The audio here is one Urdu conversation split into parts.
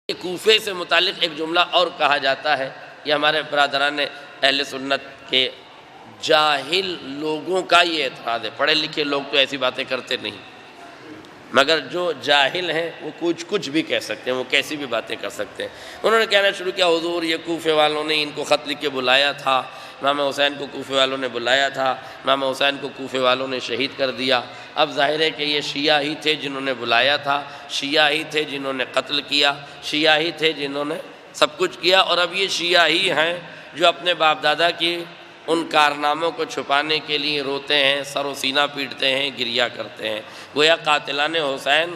کوفے سے متعلق ایک جملہ اور کہا جاتا ہے، یہ ہمارے برادران اہل سنت کے جاہل لوگوں کا یہ اعتراض ہے۔ پڑھے لکھے لوگ تو ایسی باتیں کرتے نہیں، مگر جو جاہل ہیں وہ کچھ بھی کہہ سکتے ہیں، وہ کیسی بھی باتیں کر سکتے ہیں۔ انہوں نے کہنا شروع کیا، حضور یہ کوفے والوں نے ان کو خط لکھ کے بلایا تھا، امام حسین کو کوفے والوں نے بلایا تھا، امام حسین کو کوفے والوں نے شہید کر دیا۔ اب ظاہر ہے کہ یہ شیعہ ہی تھے جنہوں نے بلایا تھا، شیعہ ہی تھے جنہوں نے قتل کیا، شیعہ ہی تھے جنہوں نے سب کچھ کیا، اور اب یہ شیعہ ہی ہیں جو اپنے باپ دادا کی ان کارناموں کو چھپانے کے لیے روتے ہیں، سر و سینہ پیٹتے ہیں، گریہ کرتے ہیں۔ گویا قاتلان حسین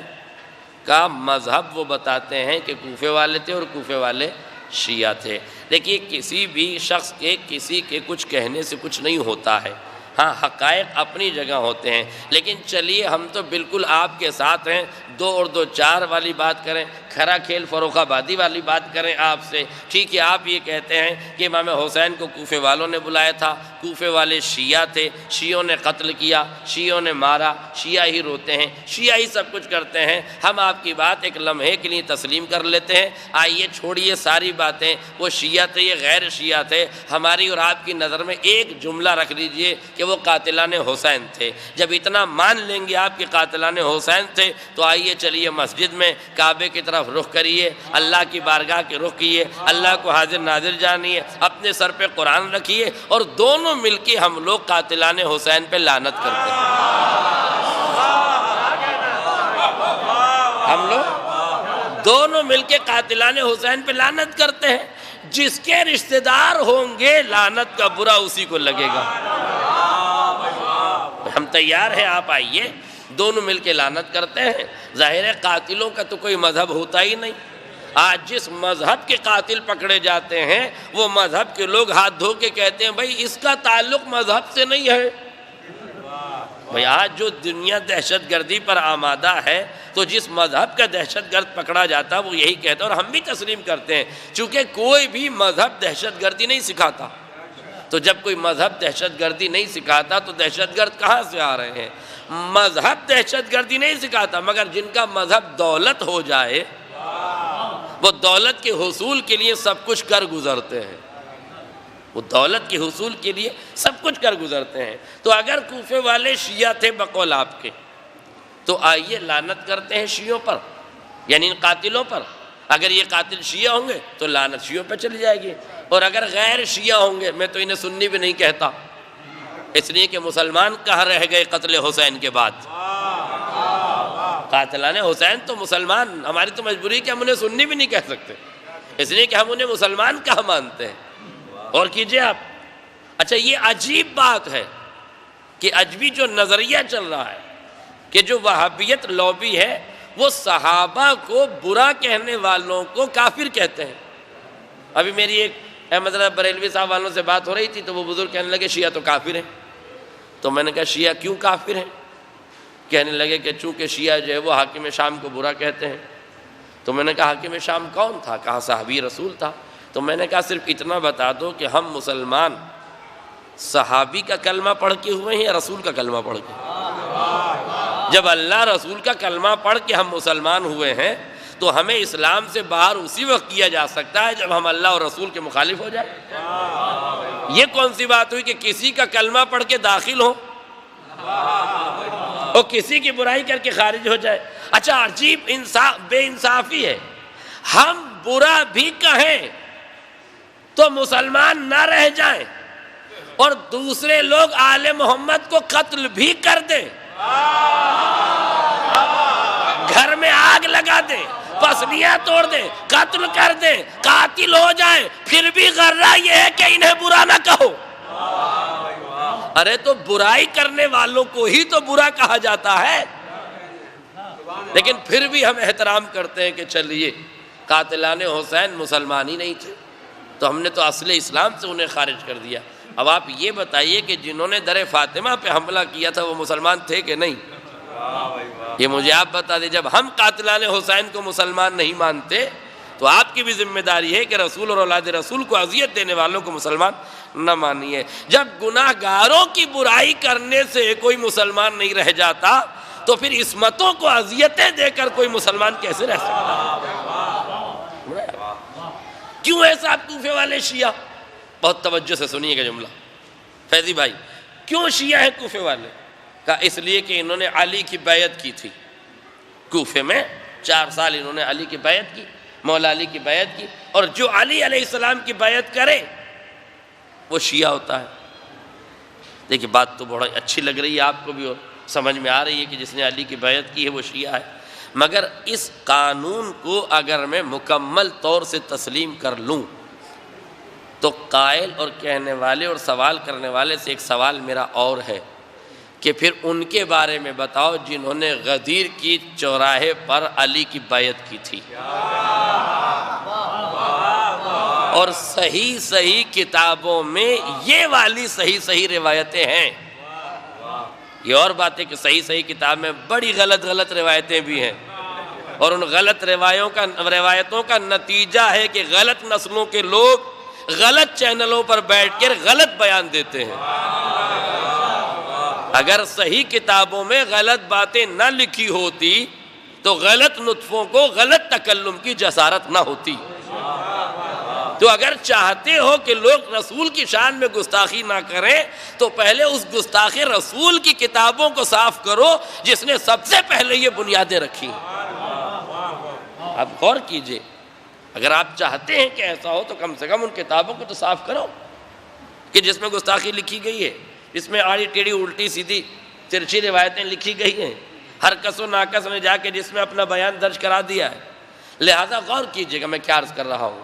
کا مذہب وہ بتاتے ہیں کہ کوفے والے تھے اور کوفے والے شیعہ تھے۔ دیکھیے کسی بھی شخص کے کسی کے کچھ کہنے سے کچھ نہیں ہوتا ہے، ہاں حقائق اپنی جگہ ہوتے ہیں، لیکن چلیے ہم تو بالکل آپ کے ساتھ ہیں، 2 اور 2 4 والی بات کریں، کھرا کھیل فروخ آبادی والی بات کریں آپ سے۔ ٹھیک ہے، آپ یہ کہتے ہیں کہ امام حسین کو کوفے والوں نے بلایا تھا، کوفے والے شیعہ تھے، شیعوں نے قتل کیا، شیعوں نے مارا، شیعہ ہی روتے ہیں، شیعہ ہی سب کچھ کرتے ہیں۔ ہم آپ کی بات ایک لمحے کے لیے تسلیم کر لیتے ہیں، آئیے چھوڑیے ساری باتیں، وہ شیعہ تھے یہ غیر شیعہ تھے، ہماری اور آپ کی نظر میں ایک جملہ رکھ لیجئے کہ وہ قاتلان حسین تھے۔ جب اتنا مان لیں گے آپ کے قاتلان حسین تھے تو آئیے چلیے مسجد میں کعبے کی طرف رخ کریے، اللہ کی بارگاہ کے رخ کیے، اللہ کو حاضر ناظر جانیے، اپنے سر پہ قرآن رکھیے، اور دونوں مل کے ہم لوگ قاتلان حسین پہ لعنت کرتے ہیں۔ ہم لوگ دونوں مل کے قاتلان حسین پہ لعنت کرتے ہیں۔ جس کے رشتہ دار ہوں گے لعنت کا برا اسی کو لگے گا۔ ہم تیار ہیں، آپ آئیے، دونوں مل کے لعنت کرتے ہیں۔ ظاہر ہے قاتلوں کا تو کوئی مذہب ہوتا ہی نہیں۔ آج جس مذہب کے قاتل پکڑے جاتے ہیں وہ مذہب کے لوگ ہاتھ دھو کے کہتے ہیں بھائی اس کا تعلق مذہب سے نہیں ہے۔ بھائی آج جو دنیا دہشت گردی پر آمادہ ہے تو جس مذہب کا دہشت گرد پکڑا جاتا وہ یہی کہتا ہے، اور ہم بھی تسلیم کرتے ہیں، چونکہ کوئی بھی مذہب دہشت گردی نہیں سکھاتا۔ تو جب کوئی مذہب دہشت گردی نہیں سکھاتا تو دہشت گرد کہاں سے آ رہے ہیں؟ مذہب دہشت گردی نہیں سکھاتا، مگر جن کا مذہب دولت ہو جائے وہ دولت کے حصول کے لیے سب کچھ کر گزرتے ہیں، وہ دولت کے حصول کے لیے سب کچھ کر گزرتے ہیں۔ تو اگر کوفے والے شیعہ تھے بقول آپ کے تو آئیے لعنت کرتے ہیں شیعوں پر، یعنی ان قاتلوں پر۔ اگر یہ قاتل شیعہ ہوں گے تو لعنت شیعوں پہ چلی جائے گی، اور اگر غیر شیعہ ہوں گے، میں تو انہیں سنی بھی نہیں کہتا، اس لیے کہ مسلمان کہاں رہ گئے قتل حسین کے بعد؟ قاتلان حسین تو مسلمان، ہماری تو مجبوری کہ ہم انہیں سنی بھی نہیں کہہ سکتے، اس لیے کہ ہم انہیں مسلمان کہاں مانتے ہیں۔ اور کیجئے آپ، اچھا یہ عجیب بات ہے کہ عجبی جو نظریہ چل رہا ہے کہ جو وہابیت لوبی ہے وہ صحابہ کو برا کہنے والوں کو کافر کہتے ہیں۔ ابھی میری ایک احمد رضا بریلوی صاحب والوں سے بات ہو رہی تھی تو وہ بزرگ کہنے لگے شیعہ تو کافر ہیں۔ تو میں نے کہا شیعہ کیوں کافر ہیں؟ کہنے لگے کہ چونکہ شیعہ جو ہے وہ حاکم شام کو برا کہتے ہیں۔ تو میں نے کہا حاکم شام کون تھا؟ کہا صحابی رسول تھا۔ تو میں نے کہا صرف اتنا بتا دو کہ ہم مسلمان صحابی کا کلمہ پڑھ کے ہوئے ہیں یا رسول کا کلمہ پڑھ کے؟ جب اللہ رسول کا کلمہ پڑھ کے ہم مسلمان ہوئے ہیں تو ہمیں اسلام سے باہر اسی وقت کیا جا سکتا ہے جب ہم اللہ اور رسول کے مخالف ہو جائیں۔ یہ کون سی بات ہوئی کہ کسی کا کلمہ پڑھ کے داخل ہو اور کسی کی برائی کر کے خارج ہو جائے؟ اچھا عجیب بے انصافی ہے، ہم برا بھی کہیں تو مسلمان نہ رہ جائیں اور دوسرے لوگ آل محمد کو قتل بھی کر دیں، گھر میں آگ لگا دیں، پسلیاں توڑ دیں، قتل کر دیں، قاتل ہو جائیں، پھر بھی غرہ یہ ہے کہ انہیں برا نہ کہو۔ ارے تو برائی کرنے والوں کو ہی تو برا کہا جاتا ہے، لیکن پھر بھی ہم احترام کرتے ہیں کہ چلیے قاتلان حسین مسلمان ہی نہیں تھے تو ہم نے تو اصل اسلام سے انہیں خارج کر دیا۔ اب آپ یہ بتائیے کہ جنہوں نے در فاطمہ پہ حملہ کیا تھا وہ مسلمان تھے کہ نہیں؟ یہ مجھے آپ بتا دیں۔ جب ہم قاتلان حسین کو مسلمان نہیں مانتے تو آپ کی بھی ذمہ داری ہے کہ رسول اور اولاد رسول کو اذیت دینے والوں کو مسلمان نہ مانیے۔ جب گناہ گاروں کی برائی کرنے سے کوئی مسلمان نہیں رہ جاتا تو پھر عصمتوں کو اذیتیں دے کر کوئی مسلمان کیسے رہ سکتا ہے؟ کیوں ہے صاحب کوفے والے شیعہ؟ بہت توجہ سے سنیے گا جملہ فیضی بھائی، کیوں شیعہ ہیں کوفے والے؟ کہا اس لیے کہ انہوں نے علی کی بیعت کی تھی، کوفے میں 4 سال انہوں نے علی کی بیعت کی، مولا علی کی بیعت کی، اور جو علی علیہ السلام کی بیعت کرے وہ شیعہ ہوتا ہے۔ دیکھیں بات تو بڑا اچھی لگ رہی ہے آپ کو بھی اور سمجھ میں آ رہی ہے کہ جس نے علی کی بیعت کی ہے وہ شیعہ ہے، مگر اس قانون کو اگر میں مکمل طور سے تسلیم کر لوں تو قائل اور کہنے والے اور سوال کرنے والے سے ایک سوال میرا اور ہے کہ پھر ان کے بارے میں بتاؤ جنہوں نے غدیر کی چوراہے پر علی کی بیعت کی تھی، اور صحیح کتابوں میں یہ والی صحیح روایتیں ہیں۔ یہ اور بات ہے کہ صحیح کتاب میں بڑی غلط روایتیں بھی ہیں، اور ان غلط روایتوں کا نتیجہ ہے کہ غلط نسلوں کے لوگ غلط چینلوں پر بیٹھ کر غلط بیان دیتے ہیں۔ اگر صحیح کتابوں میں غلط باتیں نہ لکھی ہوتی تو غلط نطفوں کو غلط تکلم کی جسارت نہ ہوتی۔ تو اگر چاہتے ہو کہ لوگ رسول کی شان میں گستاخی نہ کریں تو پہلے اس گستاخ رسول کی کتابوں کو صاف کرو جس نے سب سے پہلے یہ بنیادیں رکھی۔ آپ غور کیجئے، اگر آپ چاہتے ہیں کہ ایسا ہو تو کم سے کم ان کتابوں کو تو صاف کرو کہ جس میں گستاخی لکھی گئی ہے، جس میں آڑی ٹیڑھی الٹی سیدھی ترچھی روایتیں لکھی گئی ہیں، ہر کس و ناکس میں جا کے جس میں اپنا بیان درج کرا دیا ہے۔ لہذا غور کیجئے گا میں کیا عرض کر رہا ہوں۔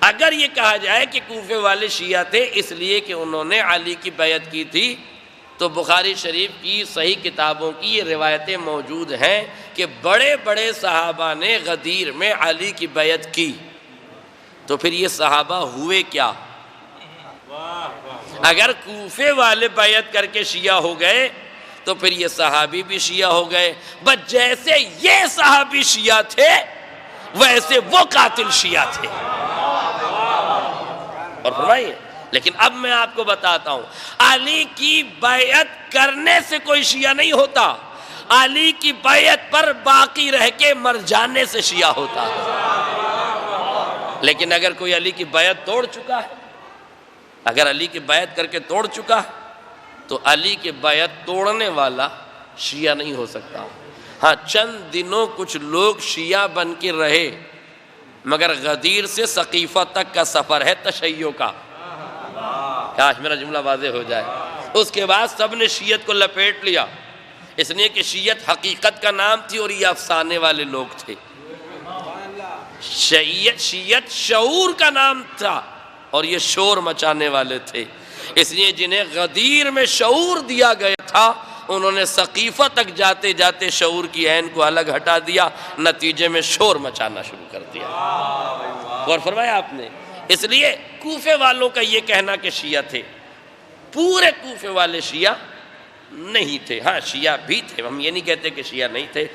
اگر یہ کہا جائے کہ کوفے والے شیعہ تھے اس لیے کہ انہوں نے علی کی بیعت کی تھی، تو بخاری شریف کی صحیح کتابوں کی یہ روایتیں موجود ہیں کہ بڑے صحابہ نے غدیر میں علی کی بیعت کی۔ تو پھر یہ صحابہ ہوئے کیا؟ اگر کوفے والے بیعت کر کے شیعہ ہو گئے تو پھر یہ صحابی بھی شیعہ ہو گئے، بس جیسے یہ صحابی شیعہ تھے ویسے وہ قاتل شیعہ تھے۔ اور فرمائیے، لیکن اب میں آپ کو بتاتا ہوں، علی کی بیعت کرنے سے کوئی شیعہ نہیں ہوتا، علی کی بیعت پر باقی رہ کے مر جانے سے شیعہ ہوتا ہے۔ لیکن اگر کوئی علی کی بیعت توڑ چکا ہے، اگر علی کی بیعت کر کے توڑ چکا ہے تو علی کی بیعت توڑنے والا شیعہ نہیں ہو سکتا۔ ہاں چند دنوں کچھ لوگ شیعہ بن کے رہے، مگر غدیر سے سقیفہ تک کا سفر ہے تشیع کا، کاش میرا جملہ واضح ہو جائے۔ اس کے بعد سب نے شیعت کو لپیٹ لیا، اس لیے کہ شیعت حقیقت کا نام تھی اور یہ افسانے والے لوگ تھے۔ شیعت شعور کا نام تھا اور یہ شور مچانے والے تھے، اس لیے جنہیں غدیر میں شعور دیا گیا تھا انہوں نے سقیفہ تک جاتے جاتے شعور کی عین کو الگ ہٹا دیا، نتیجے میں شور مچانا شروع کر دیا۔ غور فرمایا آپ نے؟ اس لیے کوفے والوں کا یہ کہنا کہ شیعہ تھے، پورے کوفے والے شیعہ نہیں تھے۔ ہاں شیعہ بھی تھے، ہم یہ نہیں کہتے کہ شیعہ نہیں تھے،